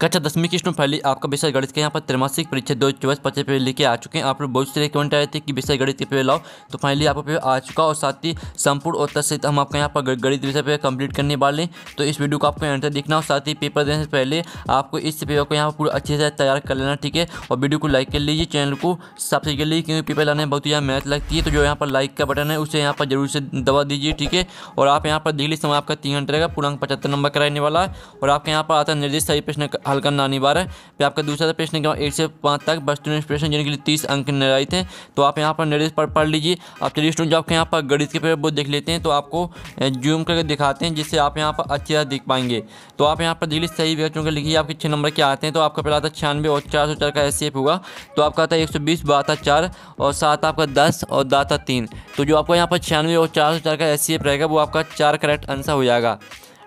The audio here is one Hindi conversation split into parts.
कक्षा 10वीं की स्टूडेंट फाइनली आपका विषय गणित के यहाँ पर त्रैमासिक परीक्षा 2024-25 पेपर लेके आ चुके हैं। आप लोग बहुत सारे कमेंट आए थे कि विषय गणित के पेपर लाओ, तो फाइनली आपका पेपर आ चुका और साथ ही संपूर्ण और तत्सहित हम आपका यहाँ पर गणित विषय पे कंप्लीट करने वाले। तो इस वीडियो को आपको एंड तक देखना और साथ ही पेपर देने से पहले आपको इस पेपर को यहाँ पर पूरा अच्छे से तैयार कर लेना, ठीक है। और वीडियो को लाइक कर लीजिए, चैनल को सब्सक्राइब कर लीजिए, क्योंकि पेपर लाने में बहुत ही ज़्यादा मेहनत लगती है। तो जो यहाँ पर लाइक का बटन है उसे यहाँ पर जरूर से दबा दीजिए, ठीक है। और आप यहाँ पर दिल्ली समय आपका 3 घंटे रहेगा, पूर्णांक 75 नंबर कराने वाला है। और आपके यहाँ पर आता है निर्देश सही प्रश्न हल करना अनिवार्य है। फिर आपका दूसरा प्रश्न के बाद 1 से 5 तक वस्तु प्रश्न जिनके लिए 30 अंक निर्धारित हैं। तो आप यहाँ पर निर्देश पढ़ लीजिए। आप चलिए स्टूडेंट जो आपके यहाँ पर गणित के पेपर वो देख लेते हैं, तो आपको जूम करके दिखाते हैं जिससे आप यहाँ पर अच्छे से देख पाएंगे। तो आप यहाँ पर दिल्ली सही व्यक्तियों के लिखिए, आपके 6 नंबर के आते हैं। तो आपका पहला आता है 96 और 404 का एचसीएफ होगा। तो आपका आता है 120, बाता 4 और 7 आपका 10 और दाता 3। तो जो आपको यहाँ पर 96 और 404 का एचसीएफ रहेगा वो आपका 4 करेक्ट आंसर हो जाएगा,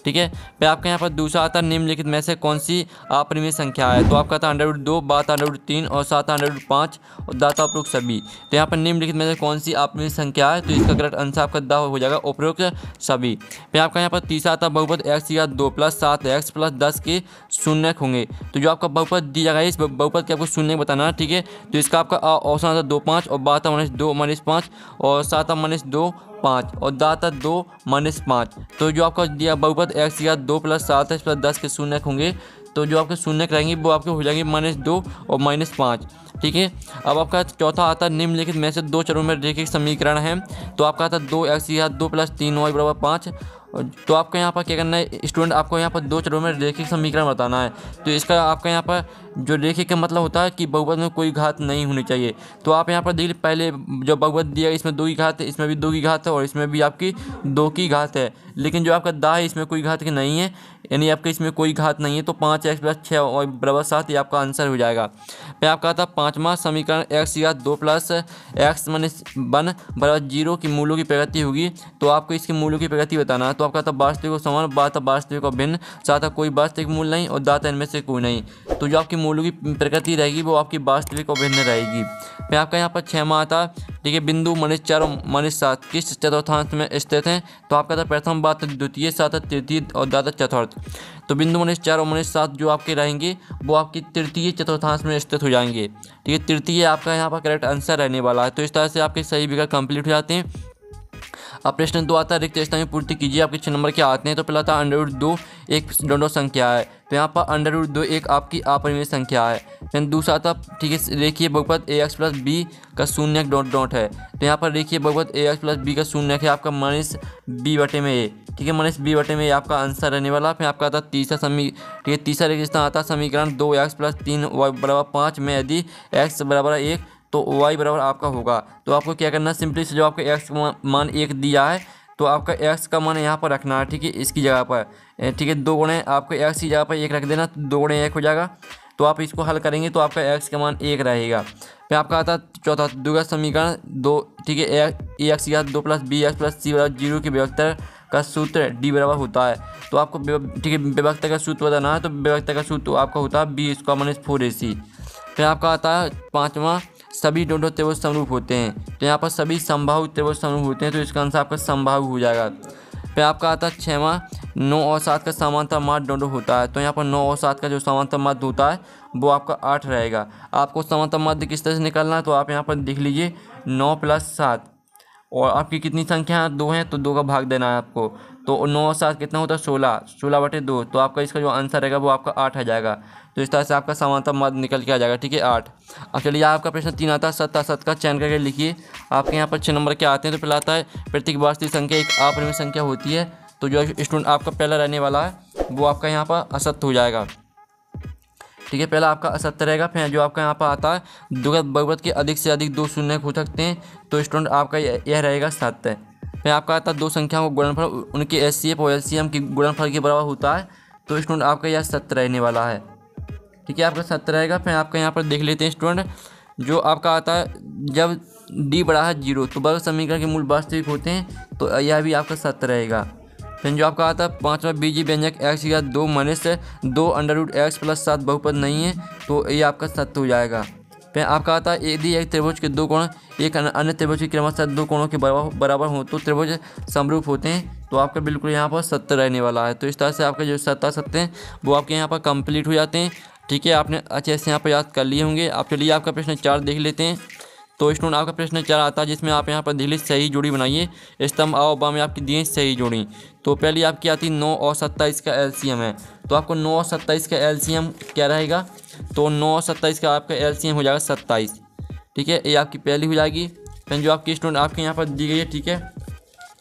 ठीक है। फिर आपके यहाँ पर दूसरा आता है निम्नलिखित में से कौन सी अपरिमेय संख्या है। तो आपका आता है √2, बाता √3 और 7 √5 और दाता उपरोक्त सभी। तो यहाँ पर निम्नलिखित में से कौन सी अपरिमेय संख्या है, तो इसका करेक्ट आंसर आपका द हो जाएगा उपरोक्त सभी। फिर आपका यहाँ पर तीसरा आता है बहुपद x या 2 + 7x + 10 के शून्यक होंगे। तो जो आपका बहुपद दिया जाएगा इस बहुपद के आपको शून्यक बताना है, ठीक है। तो इसका आपका ऑप्शन आता है 2, 5 और बाता -2 - 5 और 7 -2 5 और दाता 2 - 5। तो जो आपका दिया बहुपद x या 2 + 7x + 10 के शून्यक होंगे, तो जो आपके शून्यक रहेंगे वो आपके हो जाएंगे -2 और -5, ठीक है। अब आपका चौथा आता है निम्नलिखित में से 2 चरों में रैखिक समीकरण है। तो आपका आता है 2x या 2 + 3y = 5। तो आपको यहाँ पर क्या करना है स्टूडेंट, आपको यहाँ पर 2 चरों में रैखिक समीकरण बताना है। तो इसका आपका यहाँ पर जो रैखिक का मतलब होता है कि बहुपद में कोई घात नहीं होनी चाहिए। तो आप यहाँ पर देखिए पहले जो बहुपद दिया इसमें 2 की घात है, इसमें भी 2 की घात है और इसमें भी आपकी 2 की घात है। लेकिन जो आपका दा है इसमें कोई घात की नहीं है, यानी आपके इसमें कोई घात नहीं है। तो 5x + 6 = 7 ये आपका आंसर हो जाएगा। फिर आपका आता है पाँचवा समीकरण x या 2 + x - 1 = 0 की मूलों की प्रगति होगी। तो आपको इसके मूलों की प्रगति बताना है। तो आपका आता वास्तविक और समान, बाता वास्तविक और भिन्न, साथ कोई वास्तविक मूल नहीं और दाता इनमें से कोई नहीं। तो जो आपकी मूलों की प्रकृति रहेगी वो आपकी वास्तविक और भिन्न रहेगी। फिर आपका यहाँ पर 6वां आता, ठीक है, बिंदु -4 और -7 किस चतुर्थांश में स्थित हैं। तो आपका था प्रथम, बात द्वितीय, साथ तृतीय और दाता चतुर्थ। तो बिंदु -4 और -7 जो आपके रहेंगे वो आपकी तृतीय चतुर्थांश में स्थित हो जाएंगे, ठीक है। तृतीय आपका यहाँ पर करेक्ट आंसर रहने वाला है। तो इस तरह से आपके सही विकल्प कंप्लीट हो जाते हैं। अब प्रश्न 2 आता है रिक्त स्थान में पूर्ति कीजिए। आपके 6 नंबर के आते हैं। तो पहला था √2 एक दंडो संख्या है। तो यहाँ पर √2 एक आपकी अपरिमेय संख्या है। फिर दूसरा था, ठीक है, रेखीय बहुपद ax + b का शून्यक ... है। तो यहाँ पर रेखीय बहुपद ax + b का शून्यक है आपका -b/a, ठीक है, -b/a आपका आंसर रहने वाला। फिर आपका आता तीसरा ठीक है, तीसरा रिक्त स्थान आता समीकरण 2x + 3y = 5 में यदि x = 1 तो y बराबर आपका होगा। तो आपको क्या करना है, सिंपली से जो आपका x का मान 1 दिया है तो आपका x का मान यहाँ पर रखना है, ठीक है, इसकी जगह पर, ठीक है। 2 गुणे आपको x की जगह पर 1 रख देना, 2 गुणे 1 हो जाएगा। तो आप इसको हल करेंगे तो आपका x का मान 1 रहेगा। फिर आपका आता चौथा द्विघात समीकरण 2, ठीक है, ax या 2 + bx + c = 0 के विभक्तर का सूत्र d बराबर होता है। तो आपको, ठीक है, विभक्तर का सूत्र बताना है। तो विभक्तर का सूत्र आपका होता है b² - 4ac। फिर आपका आता है 5वां, सभी दंडो त्रिभुज समरूप होते हैं। तो यहाँ पर सभी समबाहु त्रिभुज समरूप होते हैं। तो इसका आंसर आपका समबाहु हो जाएगा। फिर आपका आता है 6वां, 9 और 7 का समांतर माध्य दंडो होता है। तो यहाँ पर 9 और 7 का जो समांतर माध्य होता है वो आपका 8 रहेगा। आपको समांतर माध्य किस तरह से निकालना है, तो आप यहाँ पर देख लीजिए 9 + 7 और आपकी कितनी संख्या 2 है, तो 2 का भाग देना है आपको। तो 9 और 7 कितना होता है 16, 16/2। तो आपका इसका जो आंसर रहेगा वो आपका 8 आ जाएगा। तो इस तरह से आपका समांतर माध्य निकल के आ जाएगा, ठीक है, 8। अब चलिए आपका प्रश्न 3 आता है सत का चयन करके लिखिए। आपके यहाँ पर 6 नंबर के आते हैं। तो पहला आता है प्रत्येक वास्तविक संख्या एक अपरिमेय संख्या होती है। तो जो स्टूडेंट आपका पहला रहने वाला है वो आपका यहाँ पर असत्य हो जाएगा, ठीक है, पहला आपका असत्य रहेगा। फिर जो आपका यहाँ पर आता है द्विघात बहुपद के अधिक से अधिक 2 शून्यक हो सकते हैं। तो स्टूडेंट आपका यह रहेगा सत्य। फिर आपका आता है 2 संख्याओं का गुणनफल उनके एचसीएफ और एलसीएम के गुणनफल के बराबर होता है। तो स्टूडेंट आपका यह सत्य रहने वाला है, ठीक है, आपका सत्य रहेगा। फिर आपका यहाँ पर देख लेते हैं स्टूडेंट, जो आपका आता है जब d बड़ा है 0 तो वर्ग समीकरण के मूल वास्तविक होते हैं। तो यह भी आपका सत्य रहेगा। फिर जो आपका आता है 5वां, बीजीय व्यंजक x या 2 - 2 √x + 7 बहुपद नहीं है। तो ये आपका सत्य हो जाएगा। फिर आपका आता है यदि एक त्रिभुज के 2 कोण एक अन्य त्रिभुज के क्रमशः 2 कोणों के बराबर हो तो त्रिभुज समरूप होते हैं। तो आपका बिल्कुल यहाँ पर 70 रहने वाला है। तो इस तरह से आपके जो 70 हैं वो आपके यहाँ पर कंप्लीट हो जाते हैं। ठीक है, आपने अच्छे से यहाँ पर याद कर लिए होंगे। आप चलिए आपका प्रश्न 4 देख लेते हैं। तो स्टूडेंट आपका प्रश्न 4 आता है जिसमें आप यहाँ पर दिल्ली सही जोड़ी बनाइए। स्तंभ आओ बा में आपकी दिए सही जोड़ी। तो पहली आपकी आती है 9 और 27 का एलसीएम है। तो आपको 9 और 27 का एलसीएम क्या रहेगा? तो 9 और 27 का आपका एलसीएम हो जाएगा 27। ठीक है, ये आपकी पहली हो जाएगी। फिर जो आपकी स्टूडेंट आपके यहाँ पर दी गई है, ठीक है,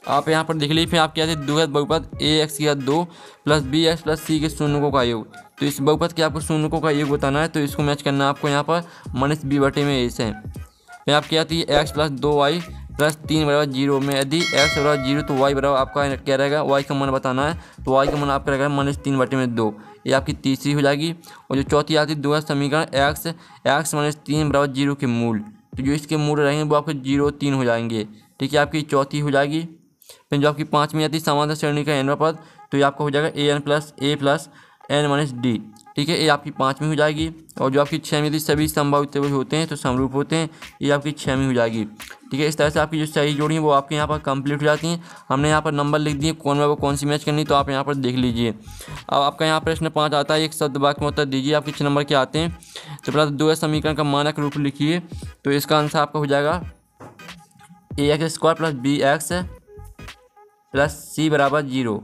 आप यहाँ पर देख लीजिए। फिर आपकी आती है द्विघात बहुपद ax की घात 2 प्लस bx प्लस c के शून्यकों का योग। तो इस बहुपद के आपको शून्यकों का योग बताना है। तो इसको मैच करना है आपको यहाँ पर माइनस b बटे में a से। फिर आपकी आती है x प्लस 2y प्लस 3 बराबर 0 में यदि x बराबर 0 तो y बराबर आपका क्या रहेगा? y का मान बताना है। तो y का मान आपका रहेगा माइनस 3 बटे में 2। ये आपकी तीसरी हो जाएगी। और जो चौथी आती है द्विघात समीकरण x माइनस 3 बराबर 0 के मूल। तो जो इसके मूल रहेंगे वो आपके 0 3 हो जाएंगे। ठीक है, आपकी चौथी हो जाएगी। फिर जो आपकी पाँचवीं आती है समांतर श्रेणी का n पद। तो ये आपका हो जाएगा a plus n minus D. ठीक है, ये आपकी पाँचवीं हो जाएगी। और जो आपकी छवीं यदि सभी संभावित होते हैं तो समरूप होते हैं, ये आपकी छवीं हो जाएगी। ठीक है, इस तरह से आपकी जो सही जोड़ी है वो आपके यहाँ पर कंप्लीट हो जाती हैं। हमने यहाँ पर नंबर लिख दिए कौन में वो कौन सी मैच करनी, तो आप यहाँ पर देख लीजिए। अब आपका यहाँ प्रश्न 5 आता है, एक शब्द वाक्य में उत्तर दीजिए। आपके 6 नंबर के आते हैं। तो पहला द्विघात समीकरण का मानक रूप लिखिए। तो इसका आंसर आपका हो जाएगा ax² plus bx plus c बराबर 0।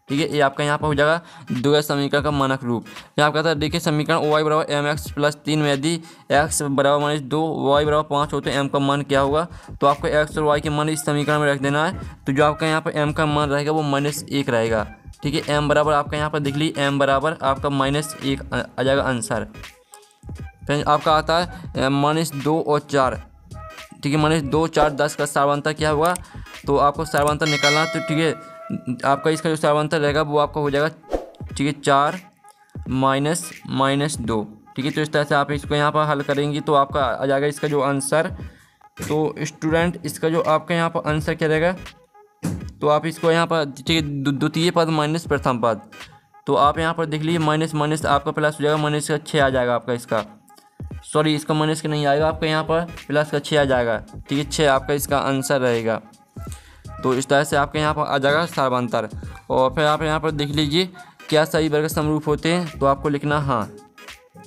ठीक है, ये आपका यहाँ पर हो जाएगा द्विघात समीकरण का मानक रूप। यहाँ आपका था देखिए समीकरण y बराबर mx प्लस 3 में यदि x बराबर माइनस 2 y बराबर 5 हो तो m का मान क्या होगा? तो आपको x और y के मान इस समीकरण में रख देना है। तो जो आपका यहाँ पर m का मान रहेगा वो -1 रहेगा। ठीक है, m बराबर आपका यहाँ पर देख लीजिए m बराबर आपका -1 आ जाएगा आंसर। फिर आपका आता है -2 और 4। ठीक है, -2 4 10 का सार्वंतर क्या होगा? तो आपको सार्वंतर निकालना। तो ठीक है, आपका इसका जो सार्वंतर रहेगा वो आपका हो जाएगा, ठीक है, 4 -2। ठीक है, तो इस तरह से आप इसको यहाँ पर हल करेंगे तो आपका आ जाएगा इसका जो आंसर। तो स्टूडेंट इसका जो आपका यहाँ पर आंसर क्या रहेगा? तो आप इसको यहाँ पर ठीक है द्वितीय पद माइनस प्रथम पद। तो आप यहाँ पर देख लीजिए माइनस आपका प्लस हो जाएगा, माइनस का 6 आ जाएगा आपका इसका। सॉरी, इसका माइनस का नहीं आएगा आपका यहाँ पर प्लस का 6 आ जाएगा। ठीक है, 6 आपका इसका आंसर रहेगा। तो इस तरह से आपके यहाँ पर आ जाएगा सार्वंतर। और फिर आप यहाँ पर देख लीजिए क्या सही वर्ग समरूप होते हैं। तो आपको लिखना हाँ।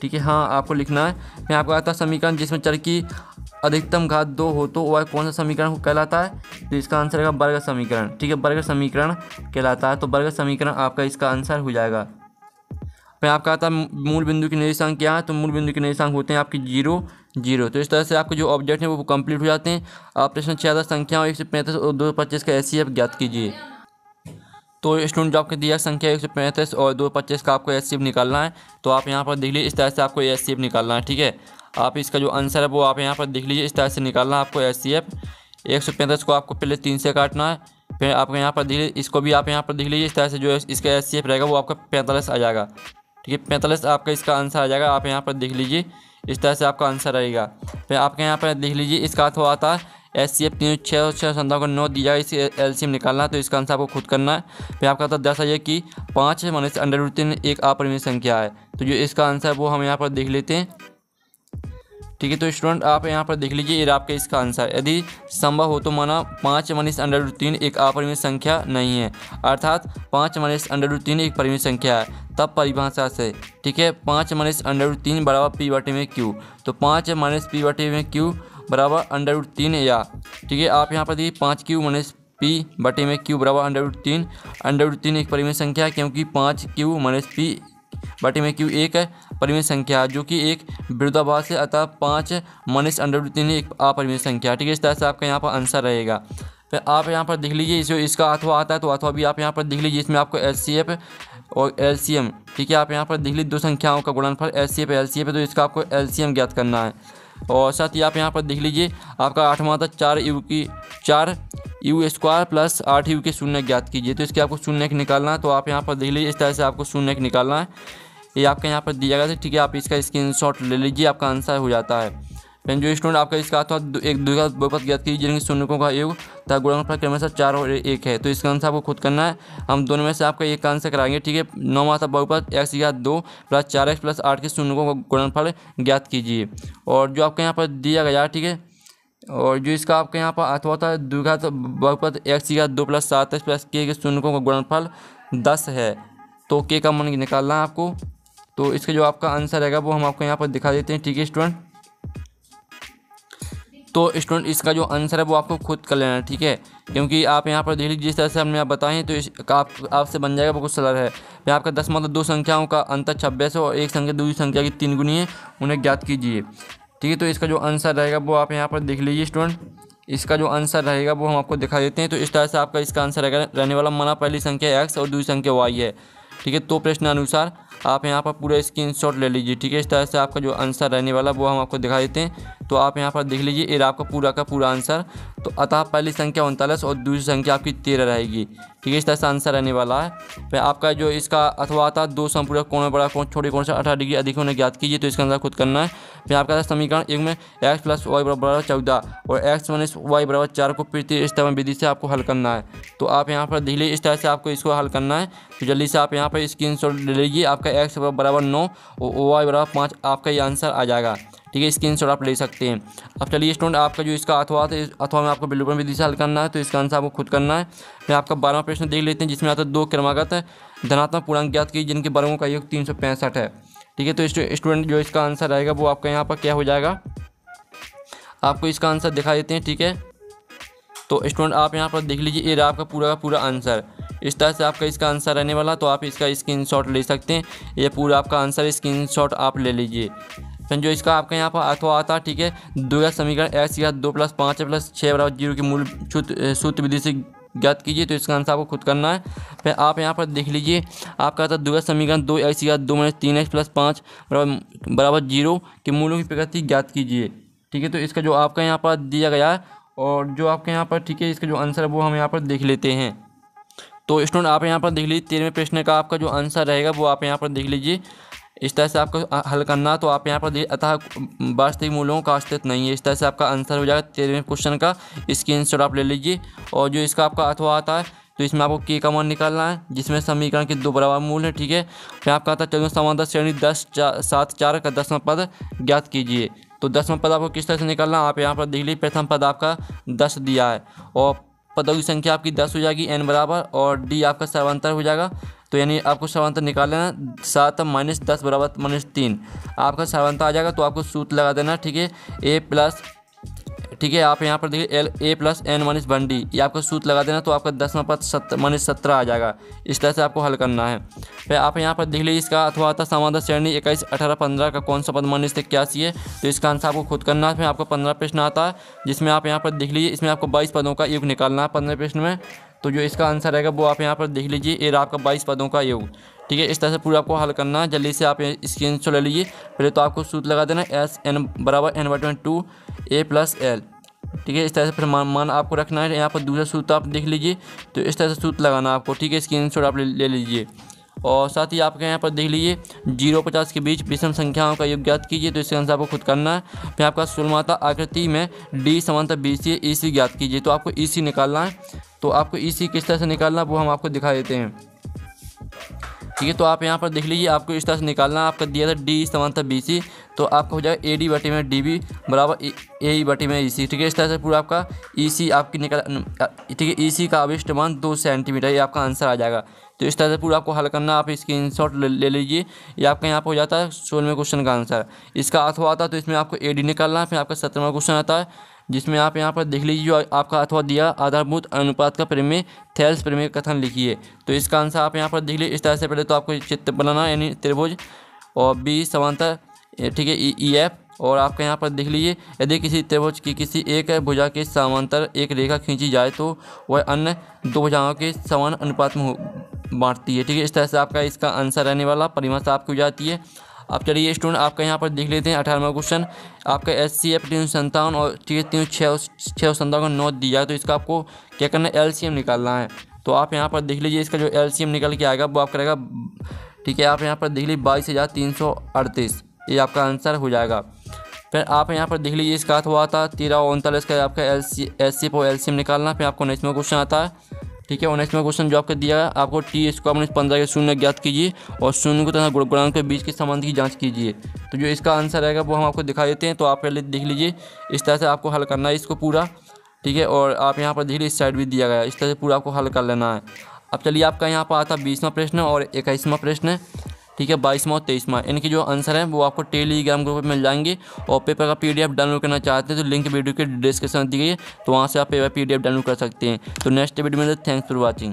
ठीक है, हाँ आपको लिखना है। फिर आपको आता है समीकरण जिसमें चर की अधिकतम घात 2 हो तो वह कौन सा समीकरण कहलाता है? तो इसका आंसर रहेगा वर्ग समीकरण। ठीक है, वर्ग समीकरण कहलाता है। तो वर्ग समीकरण आपका इसका आंसर हो जाएगा। फिर आपका आता है मूल बिंदु के निर्देशांक क्या है? तो मूल बिंदु के निर्देशांक होते हैं आपके 0 0। तो इस तरह से आपके जो ऑब्जेक्ट हैं वो कंप्लीट हो जाते हैं। आप प्रश्न 6 संख्या 135 और 225 का एचसीएफ ज्ञात कीजिए। तो स्टूडेंट जो आपको दिया संख्या 135 और 225 का आपको एचसीएफ निकालना है। तो आप यहाँ पर देख लीजिए इस तरह से आपको एचसीएफ निकालना है। ठीक है, आप इसका जो आंसर है वो आप यहाँ पर देख लीजिए इस तरह से निकालना है आपको एचसीएफ। 135 को आपको पहले 3 से काटना है। फिर आपको यहाँ पर देख लीजिए इसको भी आप यहाँ पर देख लीजिए इस तरह से जो इसका एचसीएफ रहेगा वो आपका 45 आ जाएगा। ठीक है, 45 आपका इसका आंसर आ जाएगा। आप यहाँ पर देख लीजिए इस तरह से आपका आंसर रहेगा। फिर आपके यहाँ पर देख लीजिए इसका अर्थ आता है एचसीएफ 3 6 और 6 संख्या को 9 दी जाएगी, इसे एलसीएम निकालना है। तो इसका आंसर आपको खुद करना है। फिर आपका आता है 10 है कि 5 माइनस √3 एक अपरिमेय संख्या है। तो जो इसका आंसर वो हम यहाँ पर देख लेते हैं। ठीक है, तो स्टूडेंट आप यहाँ पर देख लीजिए ये आपका इसका आंसर। यदि संभव हो तो माना 5 माइनस √3 एक अपरिमेय संख्या नहीं है, अर्थात 5 माइनस √3 एक परिमेय संख्या है, तब परिभाषा से। ठीक है, 5 माइनस √3 बराबर p बटे में q। तो 5 माइनस p बटे में q बराबर √3 या। ठीक है, आप यहाँ पर देखिए 5q माइनस p बटे में q बराबर √3। √3 एक परिमेय संख्या है क्योंकि 5q माइनस p बटे में q एक परिमेय संख्या जो कि एक विरोधाभास है, अतः 5 माइनस √3 एक अपरिमेय संख्या। ठीक है, इस तरह से आपका यहाँ पर आंसर रहेगा। फिर आप यहाँ पर देख लीजिए जो इसका अथवा आता है तो अथवा भी आप यहाँ पर देख लीजिए। इसमें आपको एचसीएफ और एलसीएम, ठीक है, आप यहाँ पर देख लीजिए दो संख्याओं का गुणनफल एचसीएफ एलसीएफ है, तो इसका आपको एलसीएम ज्ञात करना है। और साथ ही आप यहाँ पर देख लीजिए आपका 8वां था 4u² प्लस 8u के शून्य ज्ञात कीजिए। तो इसके आपको शून्य निकालना है। तो आप यहाँ पर देख लीजिए इस तरह से आपको शून्य निकालना है। ये आपका यहाँ पर दिया गया था। ठीक है, आप इसका स्क्रीनशॉट ले लीजिए, आपका आंसर हो जाता है। फिर जो स्टूडेंट आपका इसका अथवा एक द्विघात बहुपद ज्ञात कीजिए जिनके शून्यकों का योग तथा गुणनफल क्रमशः 4 और 1 है। तो इसका आंसर आपको खुद करना है। हम दोनों में से आपका एक का आंसर कराएंगे। ठीक है, 9वां था बहुपद x की घात 2 प्लस 4x प्लस 8 के शून्यकों का गुणनफल ज्ञात कीजिए। और जो आपका यहाँ पर दिया गया, ठीक है, और जो इसका आपके यहाँ पर अथवा होता है द्विघात बहुपद x की घात 2 + 7x + k के शून्यों का गुणनफल 10 है। तो k का मान निकालना है आपको। तो इसका जो आपका आंसर रहेगा वो हम आपको यहाँ पर दिखा देते हैं, ठीक है स्टूडेंट। तो स्टूडेंट इसका जो आंसर है वो आपको खुद कर लेना है, ठीक है, क्योंकि आप यहाँ पर देख लीजिए जिस तरह से हमने आप बताएं तो आपसे बन जाएगा बहुत सरल है। फिर आपका 10 मतलब दो संख्याओं का अंतर 26 है और एक संख्या दूसरी संख्या की 3 गुनी है, उन्हें ज्ञात कीजिए, ठीक है। तो इसका जो आंसर रहेगा वो आप यहाँ पर देख लीजिए स्टूडेंट। इसका जो आंसर रहेगा वो हम आपको दिखा देते हैं। तो इस तरह से आपका इसका आंसर रहने वाला, माना पहली संख्या x और दूसरी संख्या y है, ठीक है। तो प्रश्नानुसार आप यहाँ पर पूरा स्क्रीनशॉट ले लीजिए, ठीक है। इस तरह से आपका जो आंसर रहने वाला वो हम आपको दिखा देते हैं। तो आप यहाँ पर देख लीजिए ये आपका पूरा का पूरा आंसर। तो अतः पहली संख्या 39 और दूसरी संख्या आपकी 13 रहेगी, ठीक है। इस तरह से आंसर रहने वाला है। फिर आपका जो इसका अथवा आता है दो संपूरक कोण में बड़ा कोण छोटे कोण से 18 डिग्री अधिक होने ज्ञात कीजिए। तो इसका आंसर खुद करना है। फिर आपका समीकरण एक में x + y = 14 और x - y = 4 को प्रतिस्थापन विधि से आपको हल करना है। तो आप यहाँ पर देख लीजिए इस तरह से आपको इसको हल करना है। तो जल्दी से आप यहाँ पर स्क्रीनशॉट ले लीजिए। आपका x = 9 और y = 5 आपका ये आंसर आ जाएगा, ठीक है। स्क्रीनशॉट आप ले सकते हैं। अब चलिए स्टूडेंट आपका जो इसका अथवा है, अथवा में आपको विलोपन विधि से हल करना है। तो इसका आंसर आपको खुद करना है। फिर आपका 12वां प्रश्न देख लेते हैं, जिसमें आता है दो क्रमागत धनात्मक पूर्णांक ज्ञात कीजिए जिनके वर्गों का योग 365 है, ठीक है। तो स्टूडेंट जो इसका आंसर रहेगा वो आपका यहाँ पर क्या हो जाएगा, आपको इसका आंसर दिखा देते हैं, ठीक है। तो स्टूडेंट आप यहाँ पर देख लीजिए ये आपका पूरा का पूरा आंसर। इस तरह से आपका इसका आंसर रहने वाला। तो आप इसका स्क्रीनशॉट ले सकते हैं। ये पूरा आपका आंसर स्क्रीनशॉट आप ले लीजिए। फिर जो इसका आपका यहाँ पर अथवा आता है, ठीक है, द्विघात समीकरण x की घात 2 + 5 + 6 = 0 की मूल सूत्र विधि से ज्ञात कीजिए। तो इसका आंसर आपको खुद करना है। फिर आप यहाँ पर देख लीजिए आपका आता है द्विघात समीकरण 2x की घात 2 - 3x + 5 = 0 के मूलों की प्रकृति ज्ञात कीजिए, ठीक है। तो इसका जो आपका यहाँ पर दिया गया है और जो आपके यहाँ पर, ठीक है, इसका जो आंसर है वो हम यहाँ पर देख लेते हैं। तो स्टूडेंट आप यहाँ पर देख लीजिए 13वें प्रश्न का आपका जो आंसर रहेगा वो आप यहाँ पर देख लीजिए। इस तरह से आपको हल करना। तो आप यहाँ पर देखिए अतः वास्तविक मूल्यों का अस्तित्व नहीं है। इस तरह से आपका आंसर हो जाएगा 13वें क्वेश्चन का। स्क्रीनशॉट आप ले लीजिए। और जो इसका आपका अथवा आता है तो इसमें आपको k का मान निकालना है, जिसमें समीकरण के दो बराबर मूल है, ठीक है। फिर आपका आता है 14 समांतर श्रेणी 10 7 4 का 10वां पद ज्ञात कीजिए। तो 10वां पद आपको किस तरह से निकालना, आप यहाँ पर देख लीजिए प्रथम पद आपका 10 दिया है और पदों की संख्या आपकी 10 हो जाएगी n बराबर, और d आपका सर्वांतर हो जाएगा। तो यानी आपको सर्वांतर निकाल लेना, 7 - 10 = -3 आपका सर्वांतर आ जाएगा। तो आपको सूत्र लगा देना, ठीक है, a प्लस, ठीक है, आप यहाँ पर देखिए a + n - 1d ये आपका सूत्र लगा देना। तो आपका 10वां पद -17 आ जाएगा। इस तरह से आपको हल करना है। फिर आप यहाँ पर देख लीजिए इसका अथवा आता समांतर श्रेणी 21 18 15 का कौन सा पद -81 है। तो इसका आंसर आपको खुद करना है। फिर आपका 15 प्रश्न आता है, जिसमें आप यहाँ पर देख लीजिए इसमें आपको 22 पदों का योग निकालना है 15 प्रश्न में। तो जो इसका आंसर रहेगा वो आप यहाँ पर देख लीजिए ये आपका 22 पदों का योग, ठीक है। इस तरह से पूरा आपको हल करना है। जल्दी से आप स्क्रीनशॉट ले लीजिए। पहले तो आपको सूत्र लगा देना SN = n/2 a + l, ठीक है। इस तरह से फिर मान आपको रखना है। यहाँ पर दूसरा सूत्र आप देख लीजिए। तो इस तरह से सूत्र लगाना आपको, ठीक है। स्क्रीनशॉट आप ले लीजिए। और साथ ही आपके यहाँ पर देख लीजिए 0 50 के बीच विषम संख्याओं का योग ज्ञात कीजिए। तो इसके आंसर आपको खुद करना है। फिर आपका सुलमाता आकृति में D समांतर BC EC ज्ञात कीजिए। तो आपको EC निकालना है। तो आपको EC किस तरह से निकालना वो हम आपको दिखा देते हैं, ठीक है। तो आप यहाँ पर देख लीजिए आपको इस तरह से निकालना। आपका दिया था D समांतर BC, तो आपका हो जाएगा AD/DB = AE/EC, ठीक है। इस तरह से पूरा आपका EC आपकी निकाल, ठीक है। EC का अभिष्ट मान 2 सेंटीमीटर, ये आपका आंसर आ जाएगा। तो इस तरह से पूरा आपको हल करना। आप स्क्रीनशॉट ले लीजिए। ये आपका यहाँ पर हो जाता है 16वें क्वेश्चन का आंसर। इसका अथवा आता है तो इसमें आपको AD निकालना है। फिर आपका 17वां क्वेश्चन आता है, जिसमें आप यहाँ पर देख लीजिए जो आपका अथवा दिया आधारभूत अनुपात का प्रमेय थेल्स प्रमेय कथन लिखिए। तो इसका आंसर आप यहाँ पर देख लीजिए। इस तरह से पहले तो आपको चित्र बनाना है, यानी त्रिभुज और B समांतर, ठीक है, EF। और आपका यहाँ पर देख लीजिए यदि किसी त्रिभुज की किसी एक भुजा के समांतर एक रेखा खींची जाए तो वह अन्य दो भुजाओं के समान अनुपात में बांटती है, ठीक है। इस तरह से आपका इसका आंसर रहने वाला परिभाषा आपकी हो जाती है। अब चलिए स्टूडेंट आपका यहाँ पर देख लेते हैं 18वां क्वेश्चन। आपका SCF 357 और, ठीक है, 657 का 9 दिया है। तो इसका आपको क्या करना है, LCM निकालना है। तो आप यहाँ पर देख लीजिए इसका जो LCM निकल के आएगा वो आपका रहेगा, ठीक है। आप यहाँ पर देख लीजिए 22,338 ये आपका आंसर हो जाएगा। फिर आप यहाँ पर देख लीजिए इसका अथवा आता है 13 और 39 का आपका SCF और LCM निकालना। फिर आपको 19वां क्वेश्चन आता है, ठीक है। और नेक्स्ट में क्वेश्चन जो आपका दिया है, आपको टी स्क्वायर माइनस 15 के शून्य ज्ञात कीजिए और शून्य को तथा गुणांक के बीच के संबंध की जांच कीजिए। तो जो इसका आंसर रहेगा वो हम आपको दिखा देते हैं। तो आप पहले देख लीजिए, इस तरह से आपको हल करना है इसको पूरा, ठीक है। और आप यहाँ पर देख लीजिए इस साइड भी दिया गया है, इस तरह से पूरा आपको हल कर लेना है। अब चलिए आपका यहाँ पर आता 20वां प्रश्न और 21वां प्रश्न, ठीक है, 22वां और 23वां। इनके जो आंसर हैं वो आपको टेलीग्राम ग्रुप में मिल जाएंगे। और पेपर का PDF डाउनलोड करना चाहते हैं तो लिंक वीडियो के डिस्क्रिप्शन में दी गई है, तो वहाँ से आप पेपर PDF डाउनलोड कर सकते हैं। तो नेक्स्ट वीडियो में थैंक्स फॉर वॉचिंग।